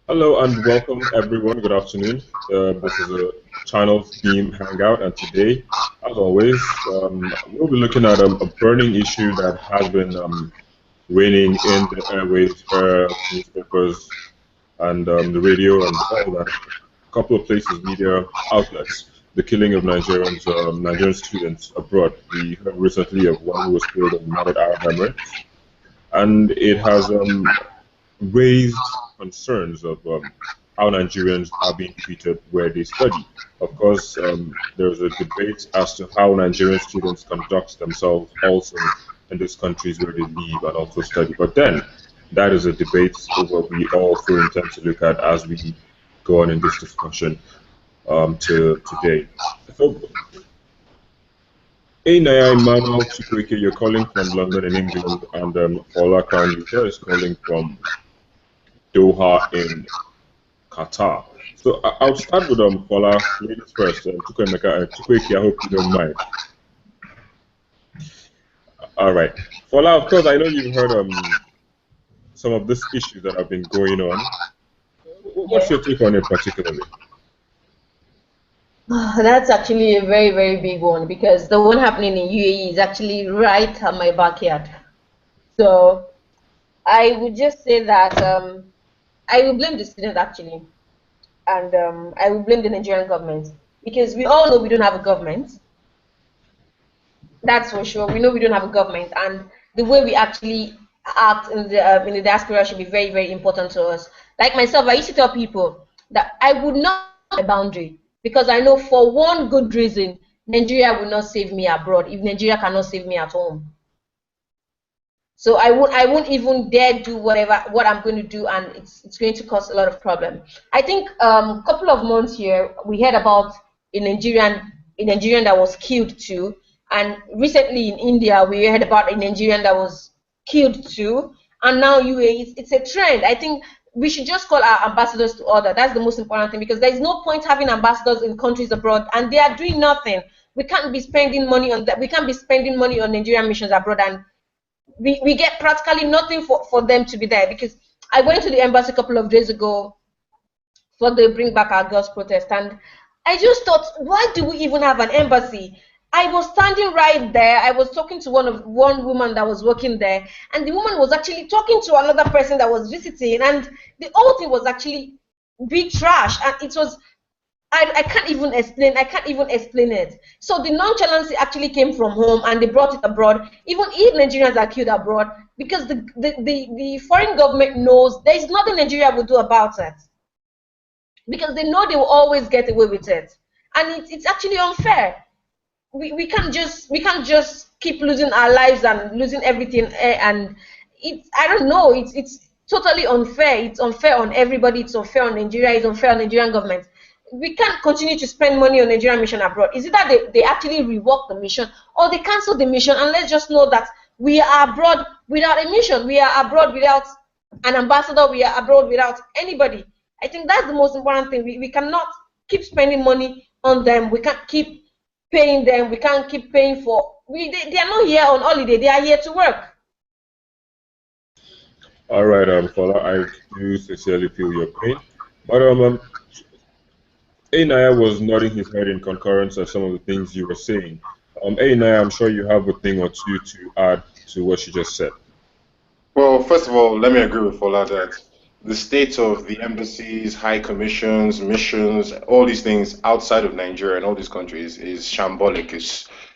Hello and welcome everyone. Good afternoon. This is a channel theme hangout, and today, as always, we'll be looking at a burning issue that has been reigning in the airwaves, newspapers, and the radio, and all that. A couple of places, media outlets. The killing of Nigerian students abroad. We heard recently of one who was killed in the United Arab Emirates, and it has raised concerns of how Nigerians are being treated where they study. Of course, there's a debate as to how Nigerian students conduct themselves also in these countries where they live and also study. But then, that is a debate what we also intend to look at as we go on in this discussion to today. So, hey Naya Emmanuel Chukwueke, you're calling from London in England, and Ola Crown UK is calling from Doha in Qatar. So I'll start with Paula, ladies first. Chukwuemeka, I hope you don't mind. All right, Paula. Of course, I know you've heard some of these issues that have been going on. What's your take on it particularly? That's actually a very, very big one because the one happening in UAE is actually right at my backyard. So I would just say that I will blame the student actually, and I will blame the Nigerian government because we all know we don't have a government. That's for sure. We know we don't have a government, and the way we actually act in the diaspora should be very, very important to us. Like myself, I used to tell people that I would not cross a boundary because I know for one good reason, Nigeria will not save me abroad if Nigeria cannot save me at home. So I won't even dare do what I'm going to do, and it's going to cause a lot of problem. I think a couple of months here we heard about a Nigerian that was killed too, and recently in India we heard about a Nigerian that was killed too, and now UAE. It's a trend. I think we should just call our ambassadors to order. That's the most important thing because there is no point having ambassadors in countries abroad and they are doing nothing. We can't be spending money on that. We can't be spending money on Nigerian missions abroad and we get practically nothing for them to be there because I went to the embassy a couple of days ago for the Bring Back Our Girls protest, and I just thought, why do we even have an embassy? I was standing right there. I was talking to one woman that was working there, and the woman was actually talking to another person that was visiting, and the whole thing was actually big trash, and it was I can't even explain. I can't even explain it. So the nonchalance actually came from home, and they brought it abroad. Even if Nigerians are killed abroad, because the foreign government knows there is nothing Nigeria will do about it, because they know they will always get away with it, and it's actually unfair. We can't just keep losing our lives and losing everything, and I don't know. It's totally unfair. It's unfair on everybody. It's unfair on Nigeria. It's unfair on Nigerian government. We can't continue to spend money on Nigerian mission abroad. Is it that they actually revoke the mission or they cancel the mission? And let's just know that we are abroad without a mission. We are abroad without an ambassador. We are abroad without anybody. I think that's the most important thing. We cannot keep spending money on them. We can't keep paying them. We can't keep paying for. They are not here on holiday. They are here to work. All right, Paula, I do sincerely feel your pain, but Naya was nodding his head in concurrence of some of the things you were saying. Naya, I'm sure you have a thing or two to add to what she just said. Well, first of all, let me agree with Fola that the state of the embassies, high commissions, missions, all these things outside of Nigeria and all these countries is shambolic.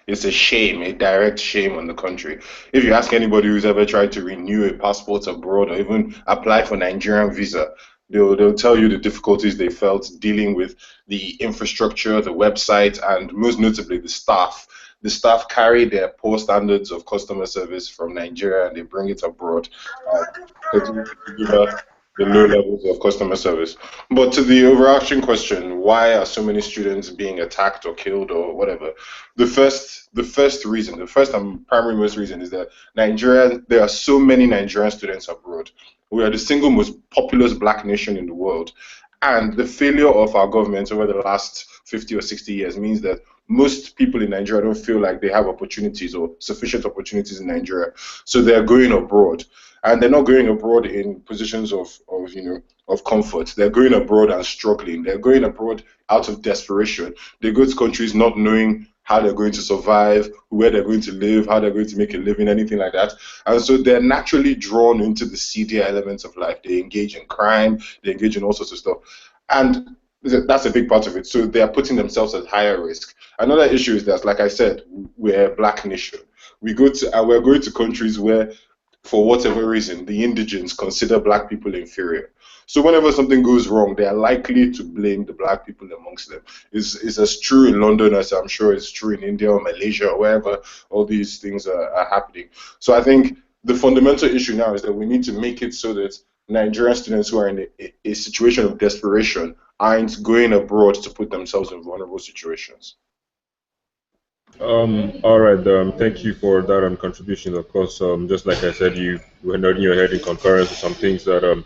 It's a shame, a direct shame on the country. If you ask anybody who's ever tried to renew a passport abroad or even apply for Nigerian visa, they'll tell you the difficulties they felt dealing with the infrastructure, the website, and most notably the staff. The staff carry their poor standards of customer service from Nigeria and they bring it abroad, continue to deliver the low levels of customer service. But to the overarching question, why are so many students being attacked or killed or whatever? The first reason, the first and primary most reason is that there are so many Nigerian students abroad. We are the single most populous black nation in the world. And the failure of our government over the last 50 or 60 years means that most people in Nigeria don't feel like they have opportunities or sufficient opportunities in Nigeria. So they're going abroad. and they're not going abroad in positions of comfort. They're going abroad and struggling. They're going abroad out of desperation. They go to countries not knowing how they're going to survive, where they're going to live, how they're going to make a living, anything like that. And so they're naturally drawn into the seedier elements of life. They engage in crime, they engage in all sorts of stuff. And that's a big part of it. So they are putting themselves at higher risk. Another issue is that, like I said, we're a black nation. We're going to countries where, for whatever reason, the indigents consider black people inferior. So whenever something goes wrong, they are likely to blame the black people amongst them. It's as true in London as I'm sure it's true in India or Malaysia or wherever all these things are happening. So I think the fundamental issue now is that we need to make it so that Nigerian students who are in a situation of desperation aren't going abroad to put themselves in vulnerable situations. All right. Thank you for that contribution. Of course, just like I said, you were nodding your head in concurrence with some things that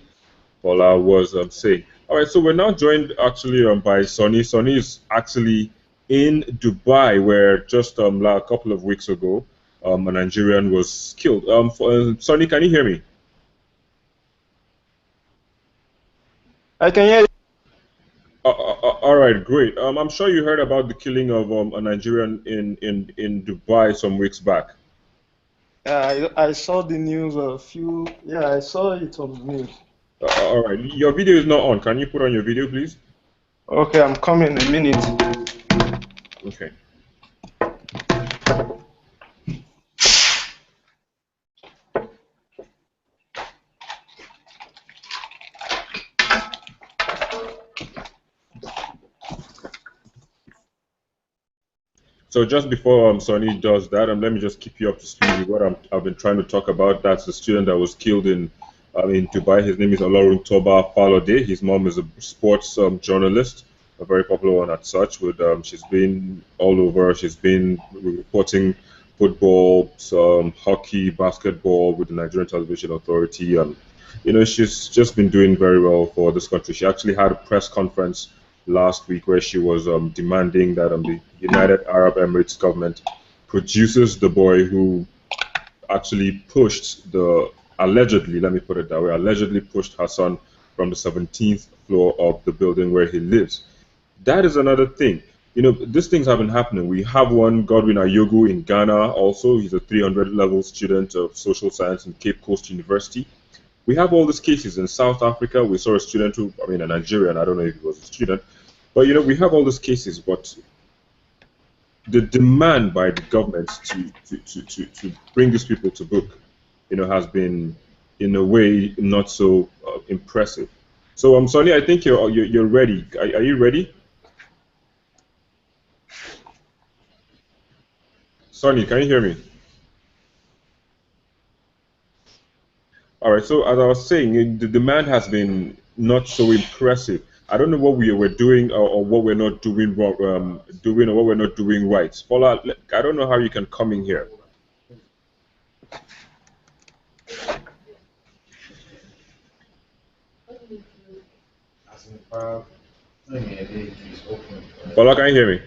Paula was saying. All right. So we're now joined actually by Sonny. Sonny is actually in Dubai, where just a couple of weeks ago, a Nigerian was killed. Sonny, can you hear me? I can hear you. All right, great. I'm sure you heard about the killing of a Nigerian in Dubai some weeks back. I saw the news I saw it on the news. All right, your video is not on. Can you put on your video, please? Okay, I'm coming in a minute. Okay. So just before Sonny does that, let me just keep you up to speed with what I've been trying to talk about. That's the student that was killed in Dubai. His name is Olorun Toba Falode. His mom is a sports journalist, a very popular one at such. With she's been all over. She's been reporting football, hockey, basketball with the Nigerian Television Authority, and she's just been doing very well for this country. She actually had a press conference last week where she was demanding that the United Arab Emirates government produces the boy who actually pushed allegedly, let me put it that way, allegedly pushed her son from the 17th floor of the building where he lives. That is another thing. These things have been happening. We have one, Godwin Ayogu in Ghana also. He's a 300 level student of social science in Cape Coast University. We have all these cases in South Africa. We saw a student who, a Nigerian, I don't know if he was a student, but we have all these cases. But the demand by the government to bring these people to book, has been, in a way, not so impressive. So, Sonny, I think you're ready. Are you ready? Sonny, can you hear me? All right, so as I was saying, the demand has been not so impressive. I don't know what we were doing or what we're not doing wrong, or what we're not doing right. Paula, I don't know how you can come in here. Paula, can you hear me?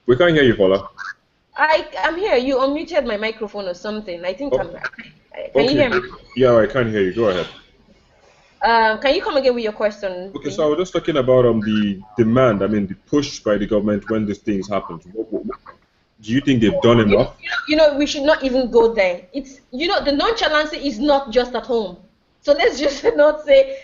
We can't hear you, Paula. I'm here. You unmuted my microphone or something. I think Can you hear me? Yeah, I can hear you. Go ahead. Can you come again with your question? Okay, so I was just talking about the demand. The push by the government when these things happen. Do you think they've done enough? We should not even go there. It's the nonchalance is not just at home. So let's just not say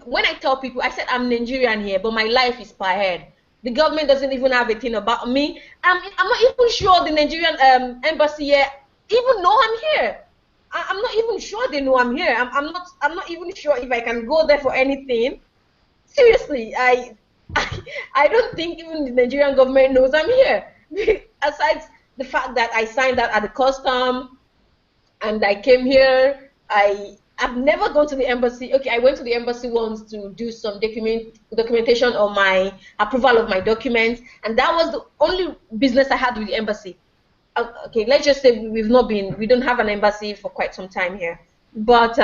when I tell people, I said I'm Nigerian here, but my life is per head. The government doesn't even have a thing about me. I'm not even sure the Nigerian embassy here even know I'm here. I'm not even sure they know I'm here. I'm not even sure if I can go there for anything. Seriously, I don't think even the Nigerian government knows I'm here. Aside the fact that I signed that at the custom and I came here, I've never gone to the embassy. Okay, I went to the embassy once to do some documentation on my approval of my documents, and that was the only business I had with the embassy. Okay, let's just say we don't have an embassy for quite some time here. But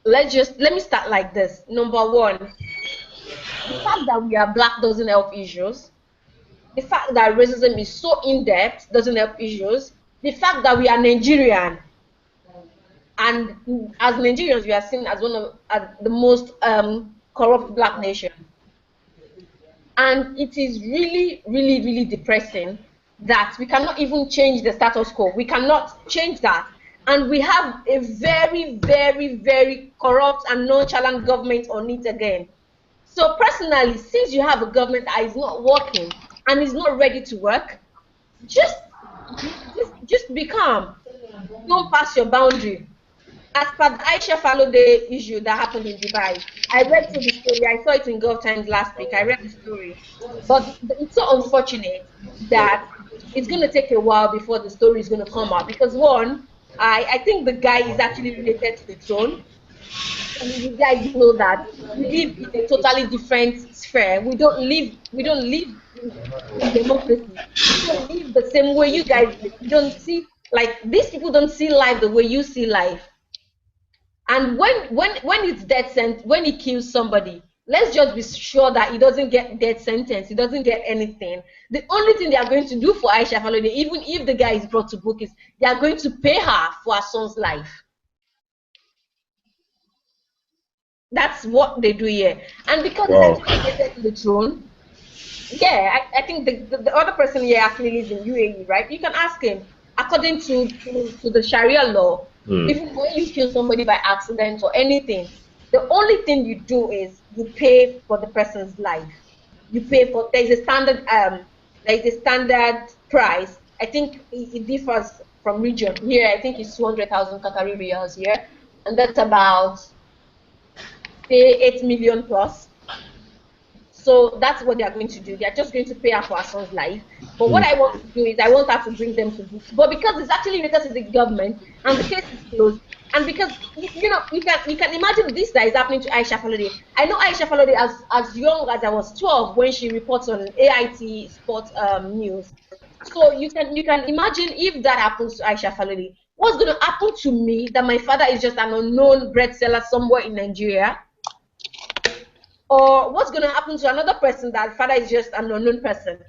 let me start like this. Number one, the fact that we are black doesn't help issues. The fact that racism is so in-depth doesn't help issues. The fact that we are Nigerian, and as Nigerians, we are seen as one of the most corrupt black nation. And it is really, really, really depressing that we cannot even change the status quo. We cannot change that. And we have a very, very, very corrupt and nonchalant government on it again. So personally, since you have a government that is not working and is not ready to work, just be calm. Don't pass your boundary. As per the Aisha Falode issue that happened in Dubai, I read through the story. I saw it in Gulf Times last week. I read the story. But it's so unfortunate that it's going to take a while before the story is going to come out. Because one, I think the guy is actually related to the throne. And you guys know that we live in a totally different sphere. We don't live in democracy. We don't live the same way you guys live. You don't see, like, these people don't see life the way you see life. And when it's death sentence, when he kills somebody, let's just be sure that he doesn't get death sentence. He doesn't get anything. The only thing they are going to do for Aisha Falode, even if the guy is brought to book, is they are going to pay her for her son's life. That's what they do here. And because it's actually related to the throne, yeah, I think the other person here actually lives in UAE, right? You can ask him. According to the Sharia law, even when you kill somebody by accident or anything, the only thing you do is you pay for the person's life. You pay for, there's a standard price. I think it differs from region. Here, I think it's 200,000 Qatari riyals here, and that's about, say, 8 million plus. So that's what they are going to do. They are just going to pay her for her son's life. But what I want to do is I want her to bring them to books. But because it's actually related to the government and the case is closed, and because you can imagine this that is happening to Aisha Falode. I know Aisha Falode as young as I was 12 when she reports on AIT Sports News. So you can imagine if that happens to Aisha Falode, what's going to happen to me that my father is just an unknown bread seller somewhere in Nigeria? Or what's going to happen to another person that father is just an unknown person?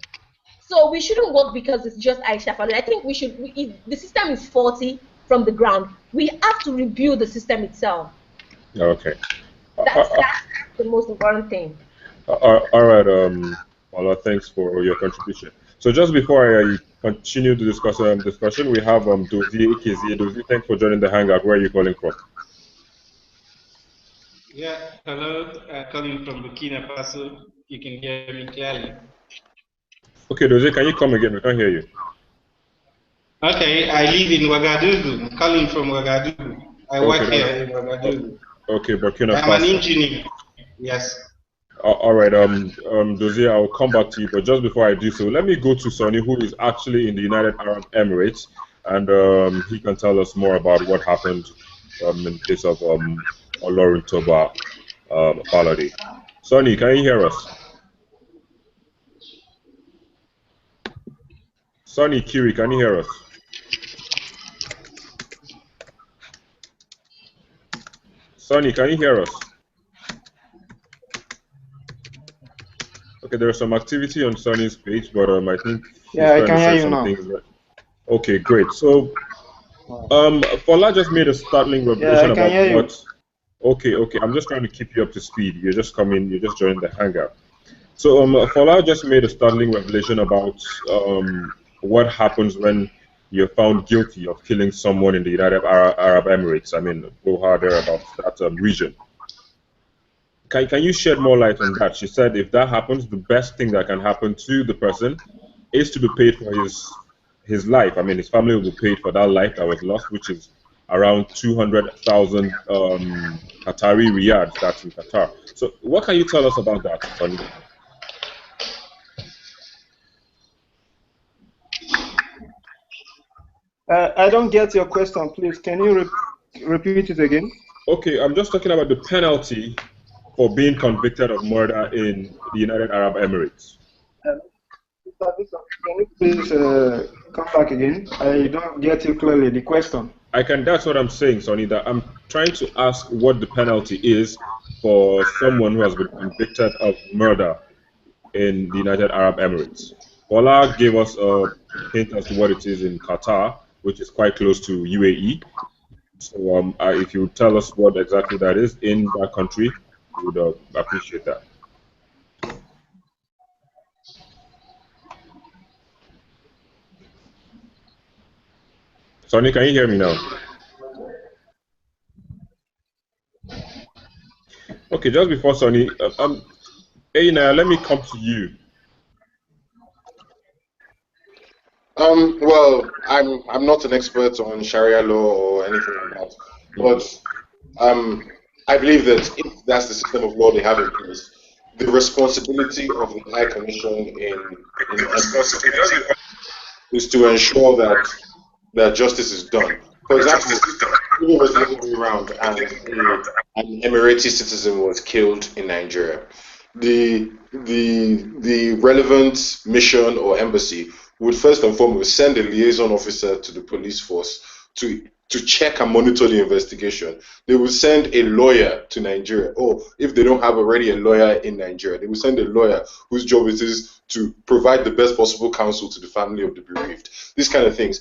So we shouldn't work because it's just Aisha Falode. I think we should, if the system is faulty from the ground, we have to rebuild the system itself. Okay. That's the most important thing. All right, Paula, thanks for your contribution. So just before I continue the discussion, we have Dozie Ikezi. Dozie, thanks for joining the Hangout. Where are you calling from? Yeah, hello, calling from Burkina Faso. You can hear me clearly. Okay, Dozie, can you come again? We can't hear you. Okay, I live in Ouagadougou. I'm calling from Ouagadougou. I work here in Ouagadougou. Okay, Burkina Faso. I'm an engineer. Yes. All right, Dozie, I'll come back to you, but just before I do so, let me go to Sonny, who is actually in the United Arab Emirates, and he can tell us more about what happened in the case of Olorin Toba Falode. Sonny, can you hear us? Sonny Kiri, can you hear us? Sonny, can you hear us? Okay, there's some activity on Sonny's page, but I think I can hear you now. Right. Okay, great. So, Fola just made a startling revelation about what. Okay. I'm just trying to keep you up to speed. You're just joining the Hangout. So, Fola just made a startling revelation about what happens when you're found guilty of killing someone in the United Arab Emirates. I mean, Doha, thereabouts, that region. Can you shed more light on that? She said if that happens, the best thing that can happen to the person is to be paid for his life. I mean, his family will be paid for that life that was lost, which is around 200,000 Qatari riyals. That's in Qatar. So what can you tell us about that, Sonny? I don't get your question, please. Can you repeat it again? Okay, I'm just talking about the penalty for being convicted of murder in the United Arab Emirates. Can you please come back again? I don't get you clearly, the question. That's what I'm saying, Sonny, that I'm trying to ask what the penalty is for someone who has been convicted of murder in the United Arab Emirates. Ola gave us a hint as to what it is in Qatar, which is quite close to UAE. So if you tell us what exactly that is in that country, we would appreciate that. Sonny, can you hear me now? Okay, just before Sonny, Naya, let me come to you. Well, I'm not an expert on Sharia law or anything like that, but I believe that if that's the system of law they have in place, the responsibility of the High Commission in is to ensure that justice is done. For example, who was the other way around and an Emirati citizen was killed in Nigeria, the relevant mission or embassy would first and foremost send a liaison officer to the police force to check and monitor the investigation. They will send a lawyer to Nigeria, or if they don't have already a lawyer in Nigeria, they will send a lawyer whose job it is to provide the best possible counsel to the family of the bereaved. These kind of things.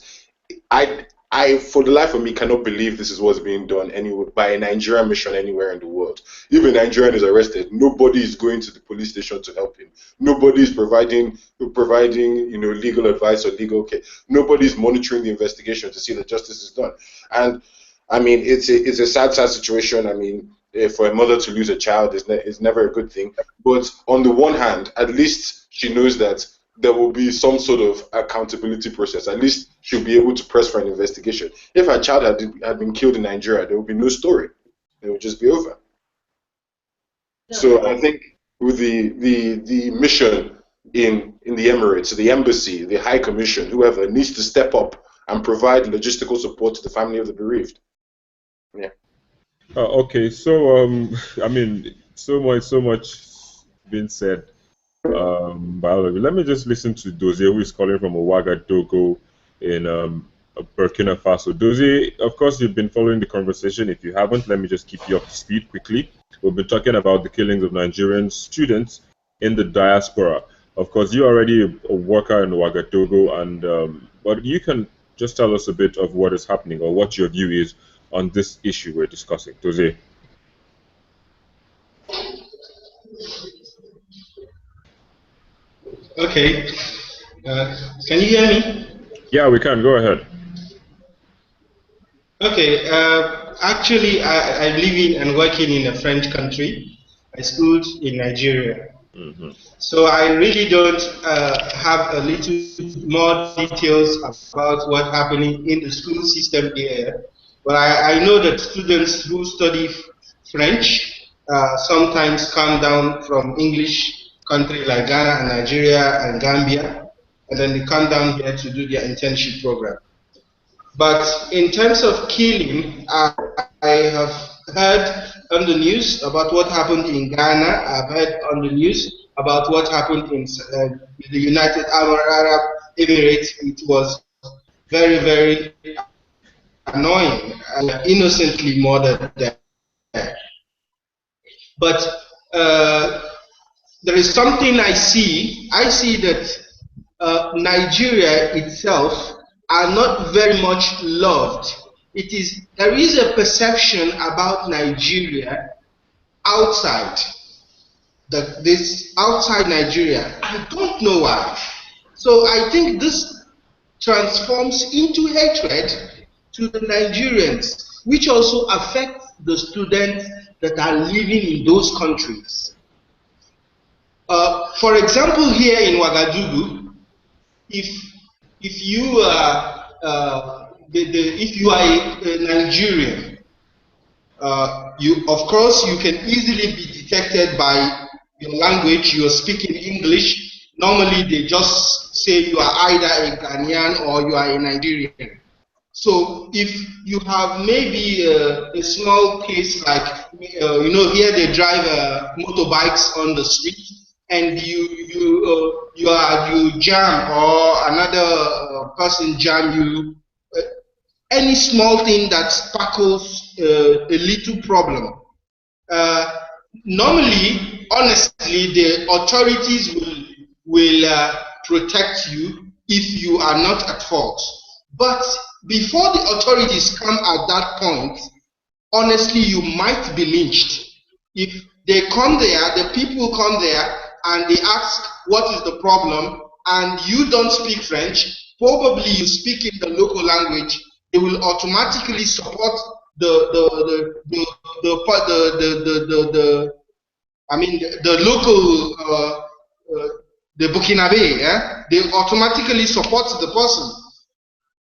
I, for the life of me, cannot believe this is what's being done anywhere by a Nigerian mission anywhere in the world. If a Nigerian is arrested, nobody is going to the police station to help him. Nobody is providing legal advice or legal care. Nobody is monitoring the investigation to see that justice is done. And I mean, it's a sad situation. I mean, for a mother to lose a child is never a good thing. But on the one hand, at least she knows that there will be some sort of accountability process. At least she'll be able to press for an investigation. If her child had been killed in Nigeria, there would be no story. It would just be over. So I think with the mission in the Emirates, the embassy, the High Commission, whoever needs to step up and provide logistical support to the family of the bereaved. Yeah. Okay, so I mean, so much been said. Biology. Let me just listen to Dozie, who is calling from Ouagadougou in Burkina Faso. Dozie, of course, you've been following the conversation. If you haven't, let me just keep you up to speed quickly. We've been talking about the killings of Nigerian students in the diaspora. Of course, you're already a worker in Ouagadougou, and but you can just tell us a bit of what is happening or what your view is on this issue we're discussing. Dozie. Okay. Can you hear me? Yeah, we can. Go ahead. Okay. Actually, I'm living and working in a French country. I schooled in Nigeria. Mm-hmm. So I really don't have a little more details about what's happening in the school system here. But I know that students who study French sometimes come down from English country like Ghana and Nigeria and Gambia, and then they come down here to do their internship program. But in terms of killing, I have heard on the news about what happened in Ghana. I've heard on the news about what happened in the United Arab Emirates. It was very, very annoying and innocently murdered there. But there is something I see. I see that Nigeria itself are not very much loved. There is a perception about Nigeria outside outside Nigeria. I don't know why. So I think this transforms into hatred to the Nigerians, which also affects the students that are living in those countries. For example, here in Ouagadougou, if you are a Nigerian, of course you can easily be detected by your language. You are speaking English. Normally they just say you are either a Ghanaian or you are a Nigerian. So if you have maybe a small case like here they drive motorbikes on the street, and you jam or another person jam you, any small thing that sparkles a little problem. Normally, honestly, the authorities will protect you if you are not at fault. But before the authorities come at that point, honestly, you might be lynched. If they come there, the people come there and they ask what is the problem, and you don't speak French, probably you speak in the local language, they will automatically support the local the Burkinabe. They automatically support the person.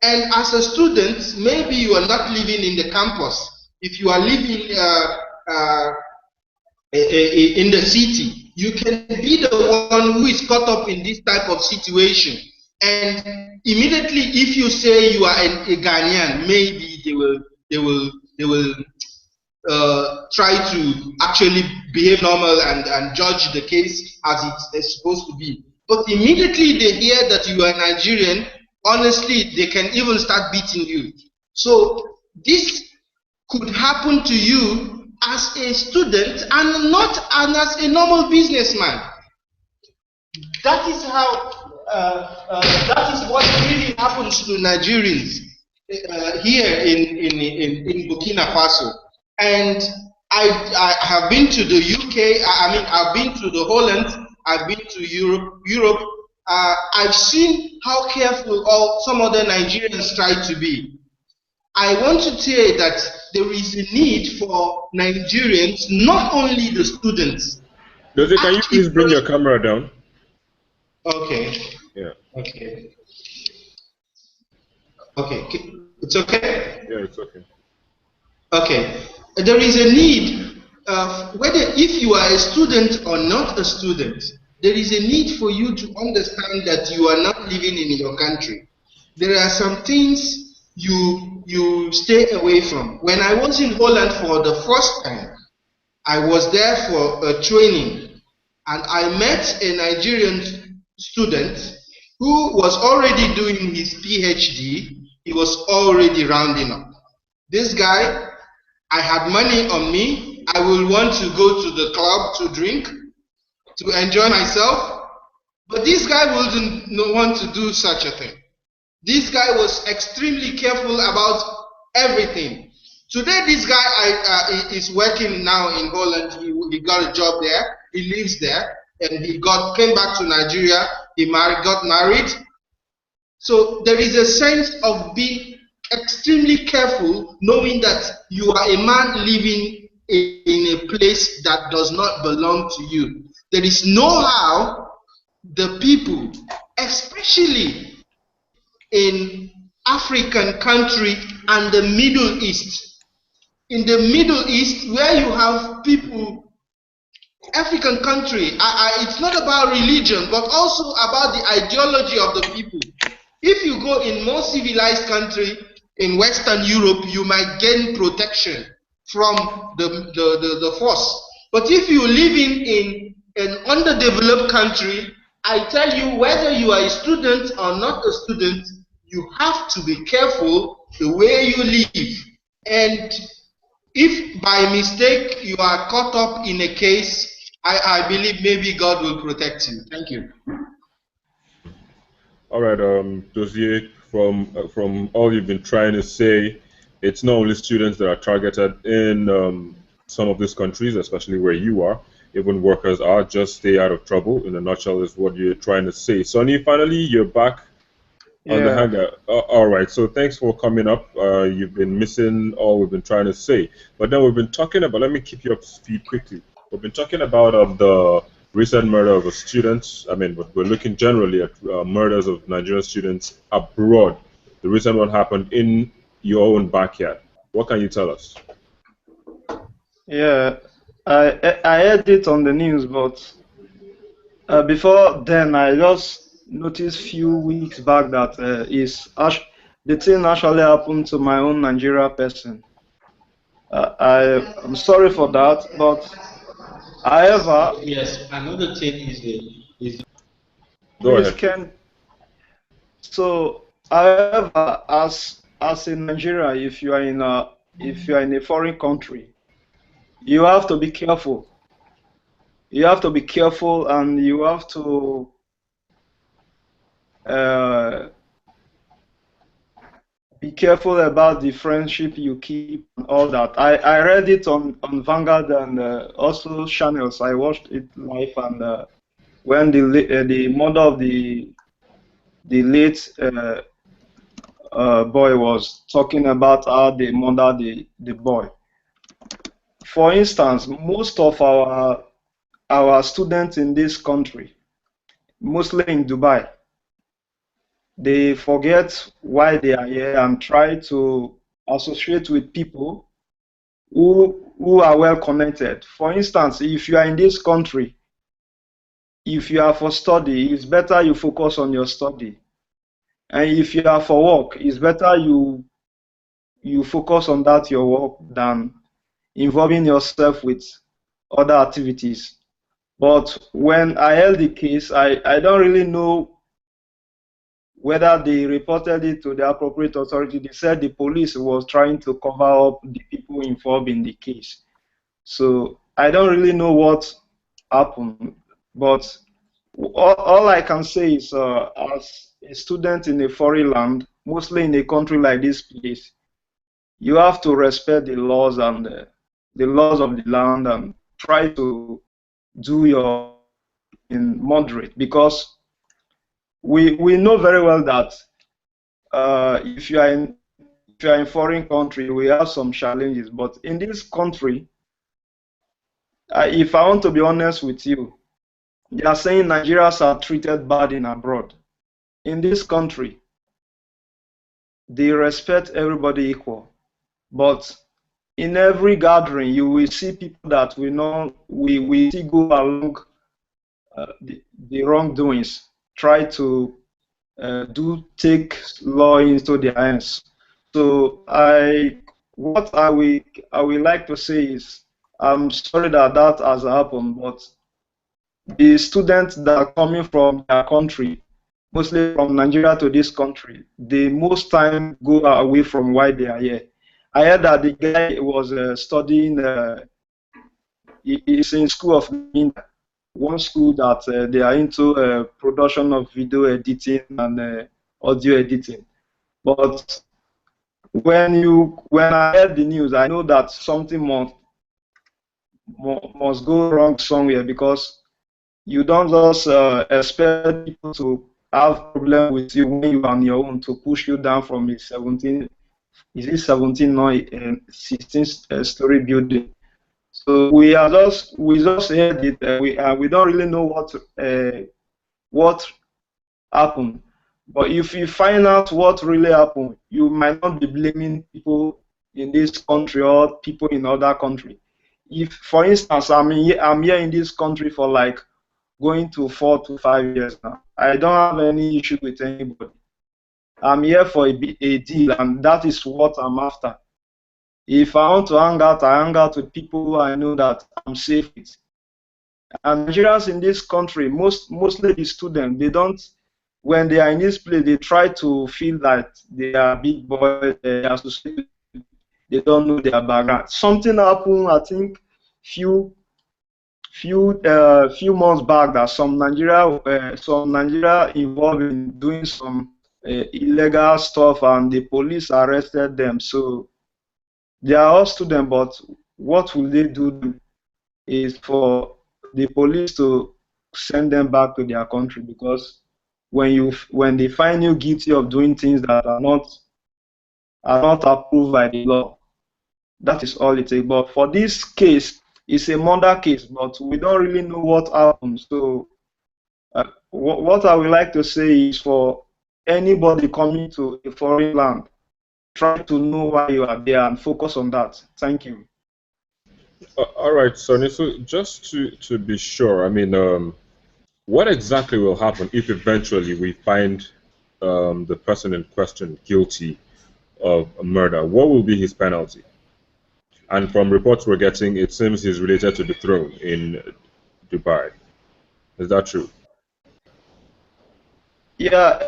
And as a student, maybe you are not living in the campus. If you are living in the city, you can be the one who is caught up in this type of situation. And immediately, if you say you are a Ghanaian, maybe they will try to actually behave normal and judge the case as it's supposed to be. But immediately they hear that you are Nigerian, honestly, they can even start beating you. So this could happen to you as a student and not as a normal businessman. That is how. That is what really happens to Nigerians here in Burkina Faso. And I have been to the UK. I've been to the Holland. I've been to Europe. I've seen how careful some other Nigerians try to be. I want to say that there is a need for Nigerians, not only the students. Dozie, can you please bring your camera down? Okay. Yeah. Okay. Okay. It's okay? Yeah, it's okay. Okay. There is a need, whether if you are a student or not a student, there is a need for you to understand that you are not living in your country. There are some things you stay away from. When I was in Holland for the first time, I was there for a training, and I met a Nigerian student who was already doing his PhD. He was already rounding up. This guy, I had money on me. I will want to go to the club to drink, to enjoy myself. But this guy wouldn't want to do such a thing. This guy was extremely careful about everything. Today, this guy is working now in Holland. He got a job there. He lives there, and he came back to Nigeria. He got married. So there is a sense of being extremely careful, knowing that you are a man living in a place that does not belong to you. There is no how the people, especially in African country and the Middle East. In the Middle East, where you have people, African country, it's not about religion, but also about the ideology of the people. If you go in more civilized country, in Western Europe, you might gain protection from the force. But if you live in an underdeveloped country, I tell you, whether you are a student or not a student, you have to be careful the way you live. And if by mistake you are caught up in a case, I believe maybe God will protect you. Thank you. All right, Dozie, from all you've been trying to say, it's not only students that are targeted in some of these countries, especially where you are. Even workers are. Just stay out of trouble. In a nutshell, is what you're trying to say. Sonny, finally, you're back on the hangout. All right. So thanks for coming up. You've been missing all we've been trying to say. But then we've been talking about. Let me keep you up to speed quickly. We've been talking about the recent murder of a student. I mean, but we're looking generally at murders of Nigerian students abroad. The recent one happened in your own backyard. What can you tell us? Yeah, I heard it on the news, but before then, I just noticed few weeks back that the thing actually happened to my own Nigeria person. I'm sorry for that, but however, yes, another thing is Go ahead. So, however, as in Nigeria, if you are in a foreign country, you have to be careful. You have to be careful, and you have to be careful about the friendship you keep and all that. I read it on Vanguard and also channels. I watched it live, and when the mother of the late boy was talking about how they murder the boy. For instance, most of our students in this country, mostly in Dubai, they forget why they are here and try to associate with people who are well connected. For instance, if you are in this country, if you are for study, it's better you focus on your study. And if you are for work, it's better you focus on that your work than involving yourself with other activities. But when I held the case, I don't really know whether they reported it to the appropriate authority. They said the police was trying to cover up the people involved in the case. So I don't really know what happened. But all I can say is, as a student in a foreign land, mostly in a country like this place, you have to respect the laws and the laws of the land and try to do your in moderate, because we know very well that if you are in foreign country, we have some challenges. But in this country, if I want to be honest with you, they are saying Nigerians are treated bad in abroad. In this country, they respect everybody equal. But in every gathering, you will see people that we see go along the wrongdoings, try to take law into their hands. So what I will like to say is, I'm sorry that has happened, but the students that are coming from their country, mostly from Nigeria to this country, they most time go away from why they are here. I heard that the guy was studying, he's in school of India, one school that they are into production of video editing and audio editing. But when I heard the news, I know that something must go wrong somewhere, because you don't just expect people to have problem with you when you are on your own, to push you down from a 17, is it 17 or 16 story building. So we just heard it. We don't really know what happened. But if you find out what really happened, you might not be blaming people in this country or people in other country. If, for instance, I'm here in this country for like going to 4 to 5 years now, I don't have any issue with anybody. I'm here for a deal, and that is what I'm after. If I want to hang out, I hang out with people who I know that I'm safe with. And Nigerians in this country, mostly the students, they don't, when they are in this place, they try to feel that they are big boys, they don't know their background. Something happened, I think, few months back, that some Nigeria involved in doing some illegal stuff, and the police arrested them. So they are all students, but what will they do is for the police to send them back to their country, because when they find you guilty of doing things that are not approved by the law, that is all it takes. But for this case, it's a murder case, but we don't really know what happened. So what I would like to say is, for anybody coming to a foreign land, try to know why you are there and focus on that. Thank you. All right, Sonny. So just to be sure, I mean, what exactly will happen if eventually we find the person in question guilty of a murder? What will be his penalty? And from reports we're getting, it seems he's related to the throne in Dubai. Is that true? Yeah,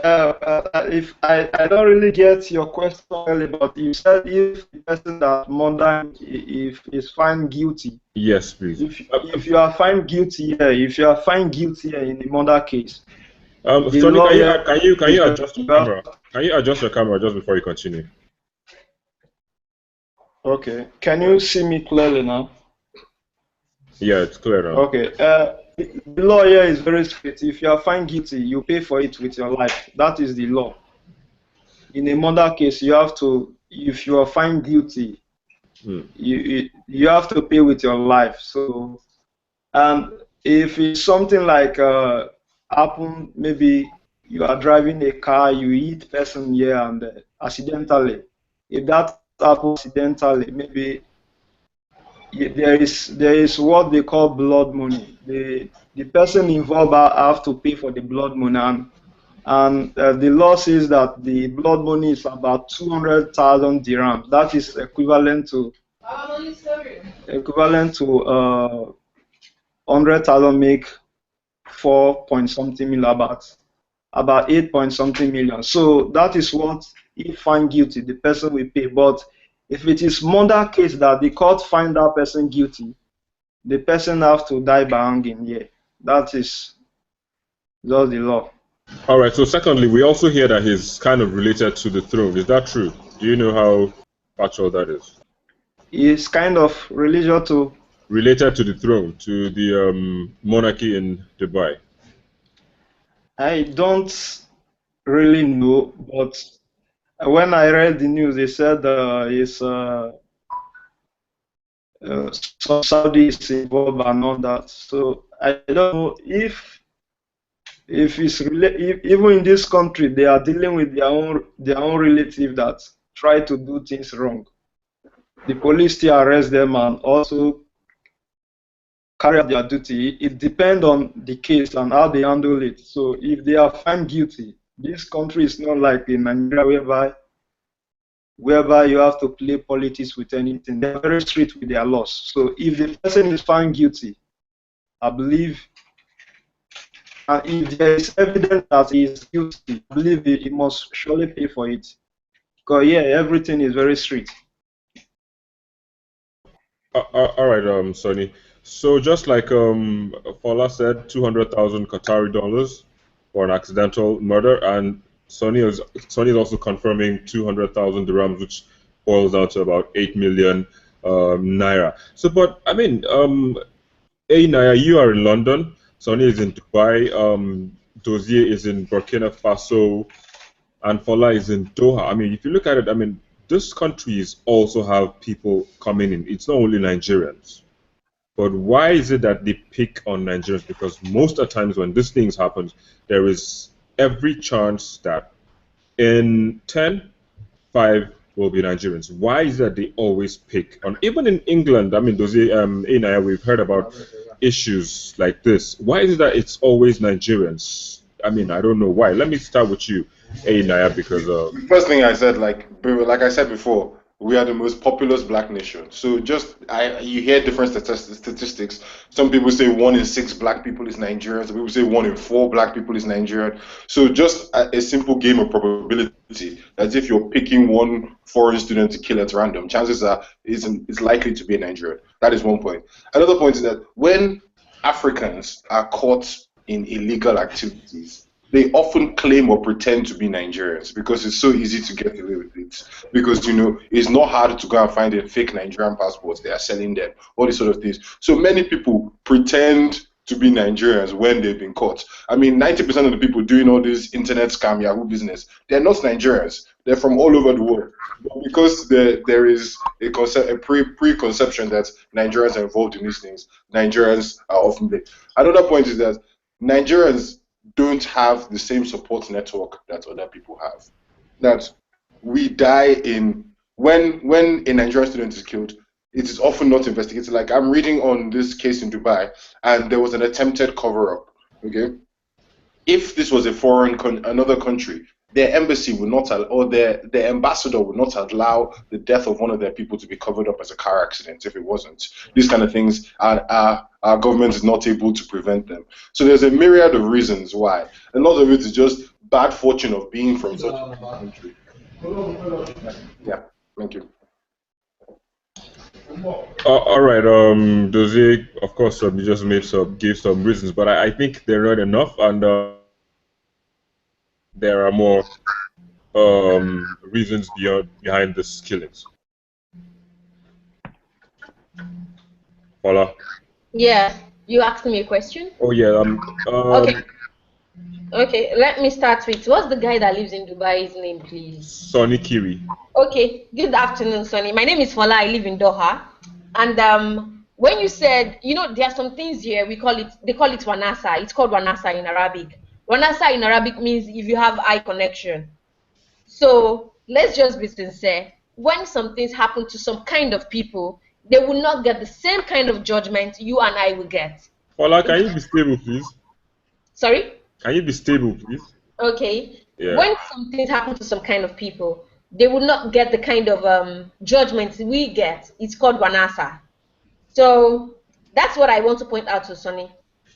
if I don't really get your question early, but you said if the person that murdered, if is found guilty. Yes, please. If you are found guilty here, in the murder case, Sonny, can you adjust your camera? Can you adjust your camera just before you continue? Okay. Can you see me clearly now? Yeah, it's clear now. Okay. The law here is very strict. If you are found guilty, you pay for it with your life. That is the law. In a murder case, you have to, if you are found guilty, you have to pay with your life. So, and if it's something like happen, maybe you are driving a car, you hit person here and there, accidentally. If that happens accidentally, maybe there is what they call blood money. The person involved have to pay for the blood money, and the law says that the blood money is about 200,000 dirhams. That is equivalent to 100,000 make 4 point something million, about 8 point something million. So that is what, if found guilty, the person will pay. But if it is murder case that the court find that person guilty, the person have to die by hanging. Yeah, that is just the law. All right. So secondly, we also hear that he's kind of related to the throne. Is that true? Do you know how factual that is? He's kind of related to the throne, to the monarchy in Dubai. I don't really know, but when I read the news, they said some Saudi is involved and all that. So I don't know if it's even in this country they are dealing with their own relative that try to do things wrong. The police still arrest them and also carry out their duty. It depends on the case and how they handle it. So if they are found guilty, this country is not like in Nigeria whereby you have to play politics with anything. They're very strict with their laws. So if the person is found guilty, I believe, and if there is evidence that he is guilty, I believe he must surely pay for it. Because yeah, everything is very strict. All right, Sonny. So just like Fola said, 200,000 Qatari dollars for an accidental murder, and Sonny is also confirming 200,000 dirhams, which boils down to about 8 million naira. So, but I mean, Naya, you are in London. Sonny is in Dubai. Dozier is in Burkina Faso, and Fola is in Doha. I mean, if you look at it, I mean, these countries also have people coming in. It's not only Nigerians. But why is it that they pick on Nigerians? Because most of the times when these things happen, there is every chance that in 10, 5 will be Nigerians. Why is that they always pick on? Even in England, I mean, we've heard about issues like this. Why is it that it's always Nigerians? I mean, I don't know why. Let me start with you, Naya, because first thing I said, like I said before, we are the most populous black nation. So you hear different statistics. Some people say 1 in 6 black people is Nigerian. Some people say 1 in 4 black people is Nigerian. So just a simple game of probability, as if you're picking one foreign student to kill at random, chances are it's likely to be a Nigerian. That is one point. Another point is that when Africans are caught in illegal activities, they often claim or pretend to be Nigerians because it's so easy to get away with it. Because, it's not hard to go and find a fake Nigerian passport. They are selling them, all these sort of things. So many people pretend to be Nigerians when they've been caught. I mean, 90% of the people doing all this internet scam, Yahoo business, they're not Nigerians. They're from all over the world. But because there is a preconception that Nigerians are involved in these things, Nigerians are often blamed. Another point is that Nigerians don't have the same support network that other people have. That we die when a Nigerian student is killed, it is often not investigated. Like I'm reading on this case in Dubai, and there was an attempted cover-up. Okay, if this was another country, their embassy would not or their ambassador would not allow the death of one of their people to be covered up as a car accident if it wasn't. These kind of things our government is not able to prevent them. So there's a myriad of reasons why. A lot of it is just bad fortune of being from such a country. Yeah, thank you. All right, Dozie, of course, you just gave some reasons, but I think they're not enough, and there are more reasons behind these killings. Paula? Yeah, you asked me a question? Oh, yeah. Okay. Okay, let me start with, what's the guy that lives in Dubai's name, please? Sonny Kiwi. Okay, good afternoon, Sonny. My name is Fola. I live in Doha. And when you said, you know, there are some things here, they call it Wanasa. It's called Wanasa in Arabic. Wanasa in Arabic means if you have eye connection. So let's just be sincere. When some things happen to some kind of people, they will not get the same kind of judgment you and I will get. Paula, can you be stable, please? Sorry? Can you be stable, please? Okay. Yeah. When some things happen to some kind of people, they will not get the kind of judgment we get. It's called Wanasa. So that's what I want to point out to Sonny.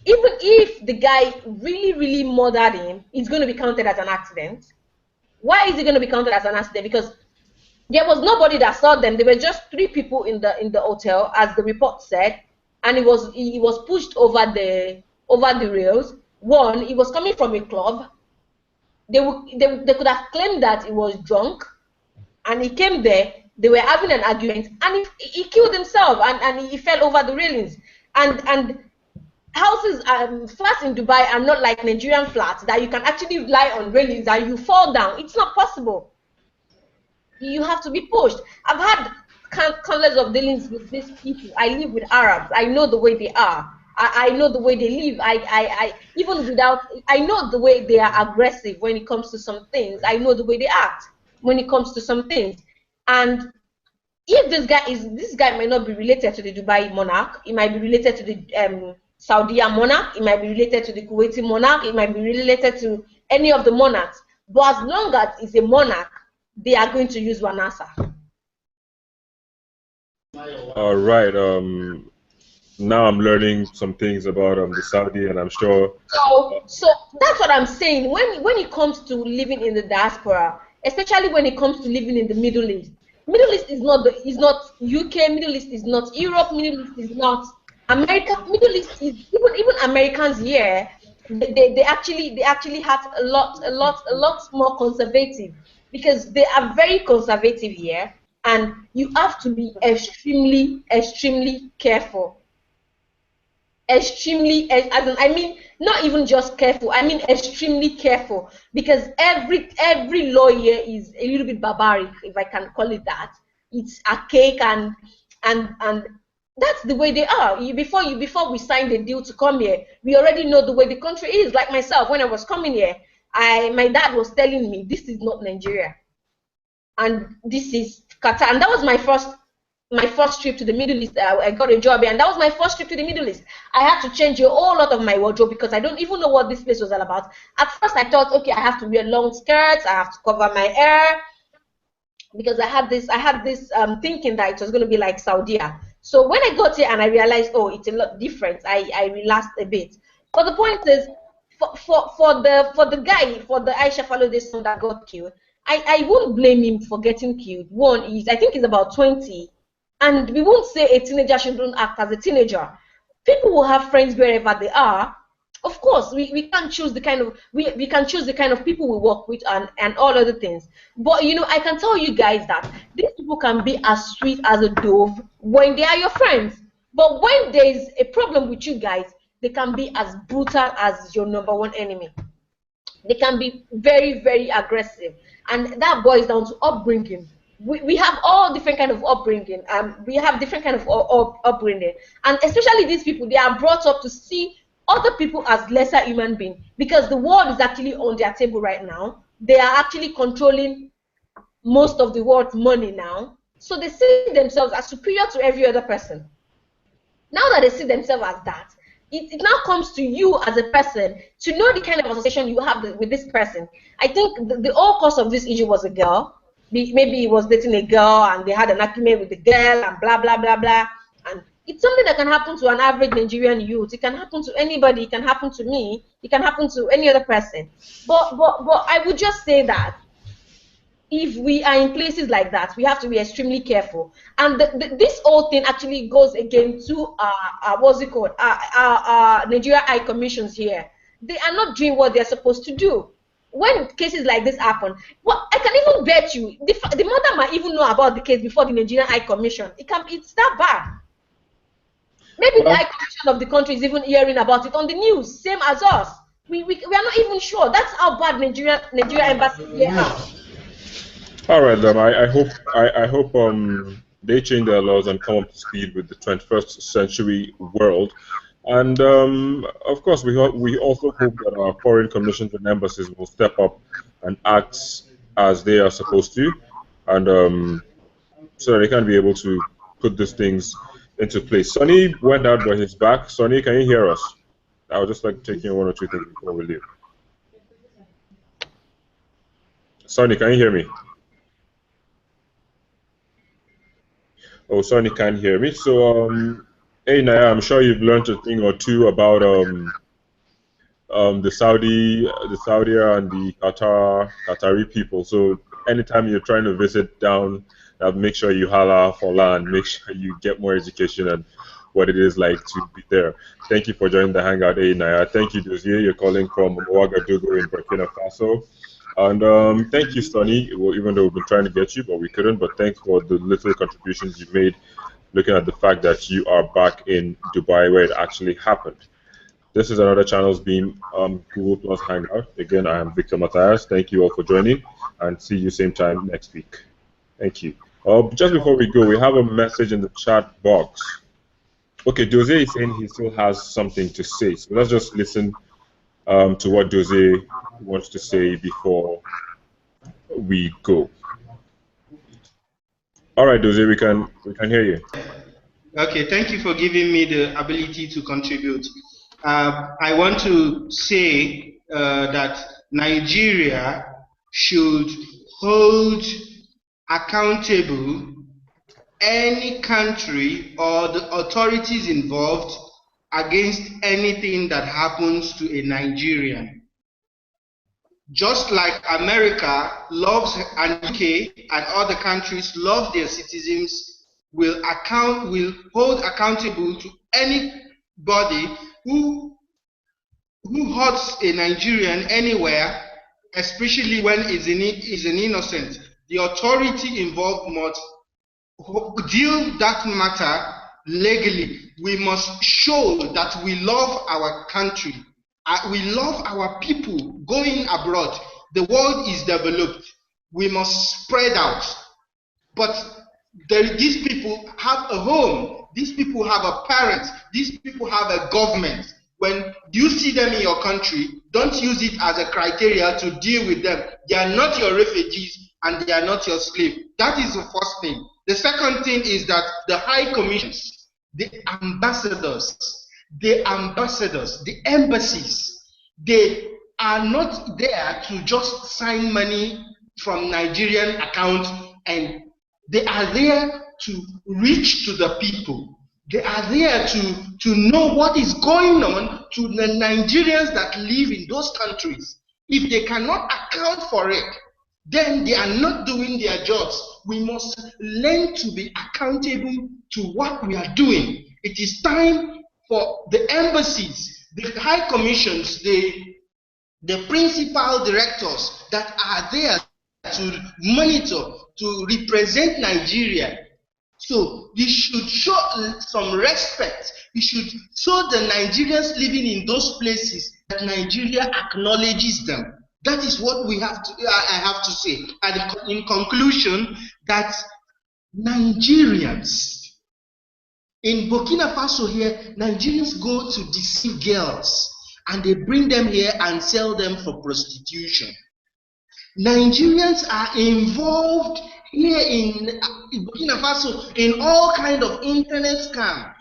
Even if the guy really, really murdered him, it's going to be counted as an accident. Why is it going to be counted as an accident? Because there was nobody that saw them. There were just 3 people in the hotel, as the report said, and he was pushed over the rails. One, he was coming from a club. They could have claimed that he was drunk, and he came there. They were having an argument, and he killed himself, and he fell over the railings. And houses, flats in Dubai are not like Nigerian flats that you can actually lie on railings and you fall down. It's not possible. You have to be pushed. I've had countless of dealings with these people. I live with Arabs. I know the way they are. I know the way they live. I know the way they are aggressive when it comes to some things. I know the way they act when it comes to some things. And if this guy might not be related to the Dubai monarch, it might be related to the Saudi monarch, it might be related to the Kuwaiti monarch, it might be related to any of the monarchs. But as long as it's a monarch, they are going to use Wanasa. All right. Now I'm learning some things about the Saudi, and I'm sure. So that's what I'm saying. When it comes to living in the diaspora, especially when it comes to living in the Middle East is not UK. Middle East is not Europe. Middle East is not America. Middle East is even Americans here. They actually have a lot more conservative, because they are very conservative here, and you have to be extremely careful. Extremely, I mean, not even just careful, I mean extremely careful, because every law here is a little bit barbaric, if I can call it that. It's archaic, and that's the way they are. Before we signed the deal to come here, we already know the way the country is. Like myself, when I was coming here, my dad was telling me, this is not Nigeria, and this is Qatar. And that was my first trip to the Middle East. I got a job here, and that was my first trip to the Middle East. I had to change a whole lot of my wardrobe, because I don't even know what this place was all about. At first, I thought, okay, I have to wear long skirts, I have to cover my hair, because I had this thinking that it was going to be like Saudi. So when I got here and I realized, oh, it's a lot different, I relaxed a bit. But the point is, for the Aisha Faloude's son that got killed, I won't blame him for getting killed. One is, I think he's about 20. And we won't say a teenager shouldn't act as a teenager. People will have friends wherever they are. Of course, we can choose the kind of we can choose the kind of people we work with, and all other things. But you know, I can tell you guys that these people can be as sweet as a dove when they are your friends. But when there is a problem with you guys, they can be as brutal as your #1 enemy. They can be very, very aggressive, and that boils down to upbringing. We have all different kind of upbringing. We have different kind of upbringing, and especially these people, they are brought up to see other people as lesser human beings, because the world is actually on their table right now. They are actually controlling most of the world's money now, so they see themselves as superior to every other person. Now that they see themselves as that, it now comes to you as a person to know the kind of association you have with this person. I think the whole cause of this issue was a girl. Maybe he was dating a girl and they had an argument with the girl and blah, blah, blah, blah. And it's something that can happen to an average Nigerian youth. It can happen to anybody. It can happen to me. It can happen to any other person. But I would just say that if we are in places like that, we have to be extremely careful. And this whole thing actually goes again to what's it called? Nigeria High Commissions here. They are not doing what they're supposed to do. when cases like this happen, well, I can even bet you the mother might even know about the case before the Nigerian High Commission. It's that bad. Maybe the High Commission of the country is even hearing about it on the news, same as us. We are not even sure. That's how bad Nigeria embassy here are. All right, then. I hope they change their laws and come up to speed with the 21st century world. And of course, we also hope that our foreign commissions and embassies will step up and act as they are supposed to, and so that they can be able to put these things into place. Sonny went out, but he's back. Sonny, can you hear us? I would just like to take in one or two things before we leave. Sonny, can you hear me? Oh, Sonny can't hear me. So, hey Naya, I'm sure you've learned a thing or two about the Saudi and the Qatari people. So anytime you're trying to visit down, make sure you holla for land. Make sure you get more education and what it is like to be there. Thank you for joining the Hangout, hey Naya. Thank you, Dozier. You're calling from Ouagadougou in Burkina Faso. And thank you, Sonny, even though we've been trying to get you, but we couldn't. But thanks for the little contributions you made, looking at the fact that you are back in Dubai where it actually happened. This is another Channels Beam Google Plus Hangout. Again, I am Victor Matthias. Thank you all for joining, and see you same time next week. Thank you. Just before we go, we have a message in the chat box. Okay, Dozie is saying he still has something to say. So let's just listen to what Dozie wants to say before we go. All right, Dozie, we can hear you. Okay, thank you for giving me the ability to contribute. I want to say that Nigeria should hold accountable any country or the authorities involved against anything that happens to a Nigerian. Just like America loves, and UK and other countries love their citizens, will hold accountable to anybody who hurts a Nigerian anywhere, especially when is an innocent. The authority involved must deal that matter legally. We must show that we love our country. We love our people going abroad. The world is developed. We must spread out. But these people have a home. These people have a parent. These people have a government. When you see them in your country, don't use it as a criteria to deal with them. They are not your refugees and they are not your slaves. That is the first thing. The second thing is that the high commissions, the ambassadors, the embassies, they are not there to just sign money from Nigerian accounts, and they are there to reach to the people. They are there to know what is going on to the Nigerians that live in those countries. If they cannot account for it, then they are not doing their jobs. We must learn to be accountable to what we are doing. It is time for the embassies, the high commissions, the principal directors that are there to monitor, to represent Nigeria. So we should show some respect. We should show the Nigerians living in those places that Nigeria acknowledges them. That is what we have to. I have to say. And in conclusion, that Nigerians in Burkina Faso here, Nigerians go to deceive girls and they bring them here and sell them for prostitution. Nigerians are involved here in Burkina Faso in all kinds of internet scams.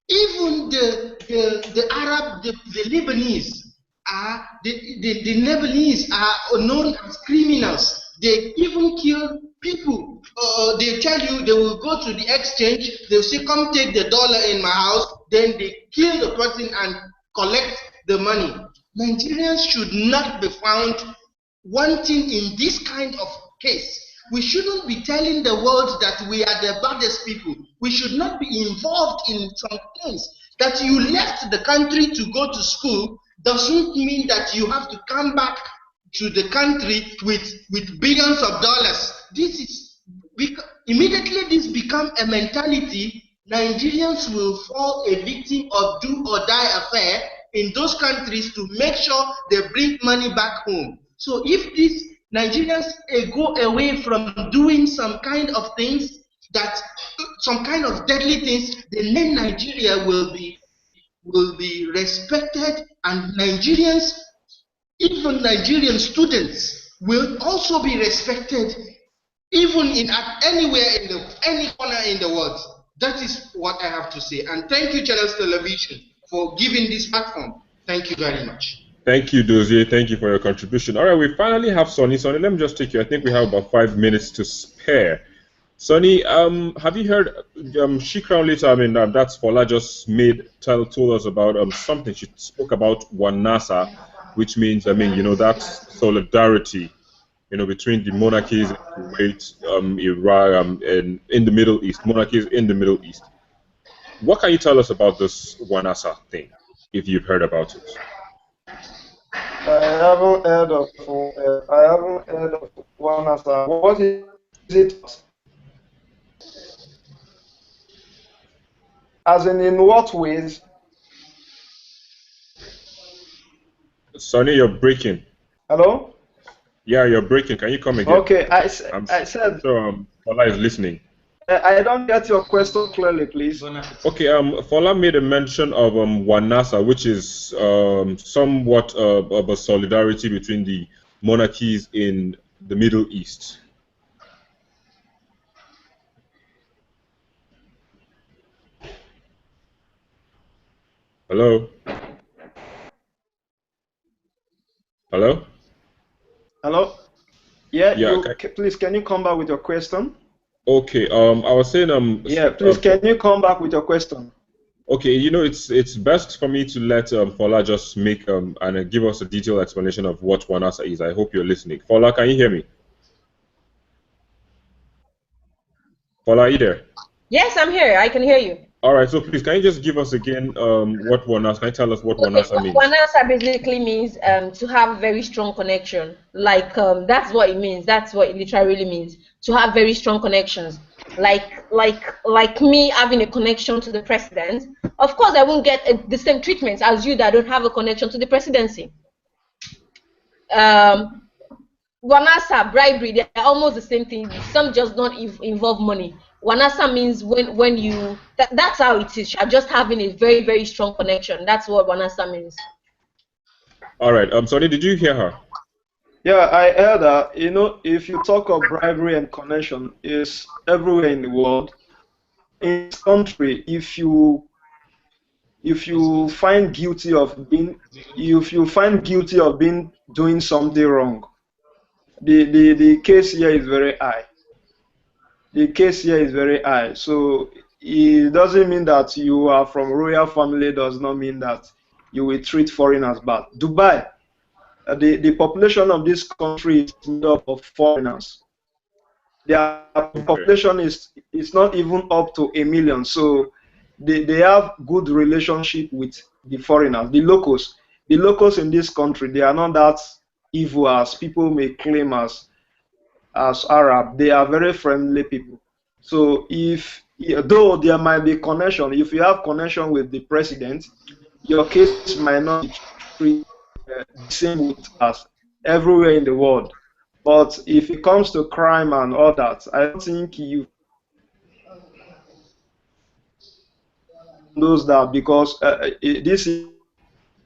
Even the Arab, the Lebanese are the Lebanese are known as criminals. They even kill people. They tell you they will go to the exchange. They'll say, "Come take the dollar in my house." Then they kill the person and collect the money. Nigerians should not be found wanting in this kind of case. We shouldn't be telling the world that we are the baddest people. We should not be involved in some things. That you left the country to go to school doesn't mean that you have to come back to the country with billions of dollars. Immediately this become a mentality. Nigerians will fall a victim of do or die affair in those countries to make sure they bring money back home. So if these Nigerians go away from doing some kind of things, some kind of deadly things, the name Nigeria will be respected, and Nigerians, even Nigerian students, will also be respected, even anywhere in any corner in the world. That is what I have to say. And thank you, Channels Television, for giving this platform. Thank you very much. Thank you, Dozie. Thank you for your contribution. All right, we finally have Sonny. Sonny, let me just take you. I think we have about 5 minutes to spare. Sonny, have you heard She Crown Later? I mean, that's Fola just told us about something. She spoke about Wanasa, which means, I mean, you know, that's solidarity, you know, between the monarchies in Kuwait, Iraq, and in the Middle East, monarchies in the Middle East. What can you tell us about this Wanasa thing, if you've heard about it? I haven't heard of Wanasa. What is it? As in what ways? Sonny, you're breaking. Hello? Yeah, you're breaking. Can you come again? Okay, I said. So, Fola is listening. I don't get your question clearly, please. Okay, Fola made a mention of Wanasa, which is somewhat of a solidarity between the monarchies in the Middle East. Hello? Hello? Hello? Yeah, okay. Please, can you come back with your question? Okay, I was saying yeah, please, can you come back with your question? Okay, you know, it's best for me to let Fola just make and give us a detailed explanation of what Wanasa is. I hope you're listening. Fola, can you hear me? Fola, are you there? Yes, I'm here. I can hear you. All right, so please, can you just give us again what Wanasa? Can you tell us what Wanasa means? Wanasa basically means to have very strong connection. Like that's what it means. That's what it literally means. To have very strong connections. Like me having a connection to the president. Of course, I won't get the same treatment as you that don't have a connection to the presidency. Wanasa, bribery, they're almost the same thing. Some just don't involve money. Wanasa means when you that's how it is. You're just having a very, very strong connection. That's what Wanasa means. All right. Sonny, did you hear her? Yeah, I heard that. You know, if you talk of bribery and connection, is everywhere in the world. In this country, if you find guilty of doing something wrong, the case here is very high. The case here is very high. So it doesn't mean that you are from royal family. Does not mean that you will treat foreigners bad. Dubai, the population of this country is made up of foreigners. Their population is not even up to 1 million. So they have good relationship with the foreigners, the locals. The locals in this country, they are not that evil as people may claim as Arab. They are very friendly people. So though there might be connection, if you have connection with the president, your case might not be treated the same with us everywhere in the world. But if it comes to crime and all that, I don't think you knows that, because this is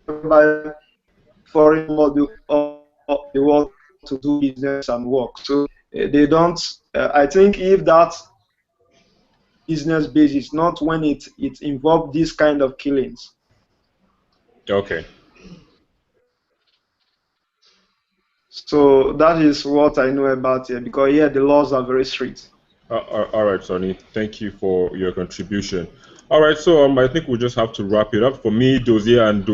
by foreign model of the world to do business and work. So they don't. I think if that business basis, not when it involves this kind of killings. Okay. So that is what I know about here, because here the laws are very strict. All right, Sonny. Thank you for your contribution. All right, so I think we'll just have to wrap it up. For me, Dozier and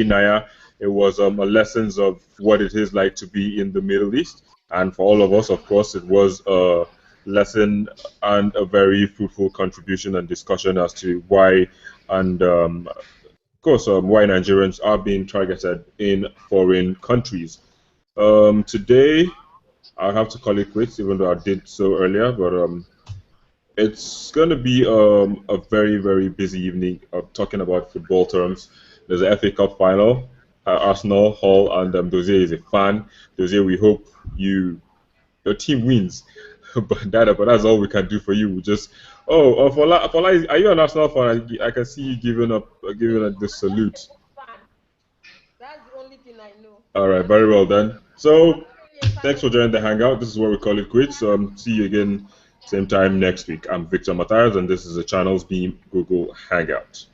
Naya, it was a lessons of what it is like to be in the Middle East, and for all of us, of course, it was a lesson and a very fruitful contribution and discussion as to why and course, why Nigerians are being targeted in foreign countries. Today, I have to call it quits, even though I did so earlier, but it's going to be a very, very busy evening of talking about football terms. There's a FA Cup final. Arsenal, Hull, and Dozier is a fan. Dozier, we hope your team wins. but that's all we can do for you. We just Fola, are you an Arsenal fan? I can see you giving up the salute. That's the only thing I know. All right, very well then. So thanks for joining the hangout. This is where we call it quits. See you again same time next week. I'm Victor Matthias, and this is the Channels Beam Google Hangout.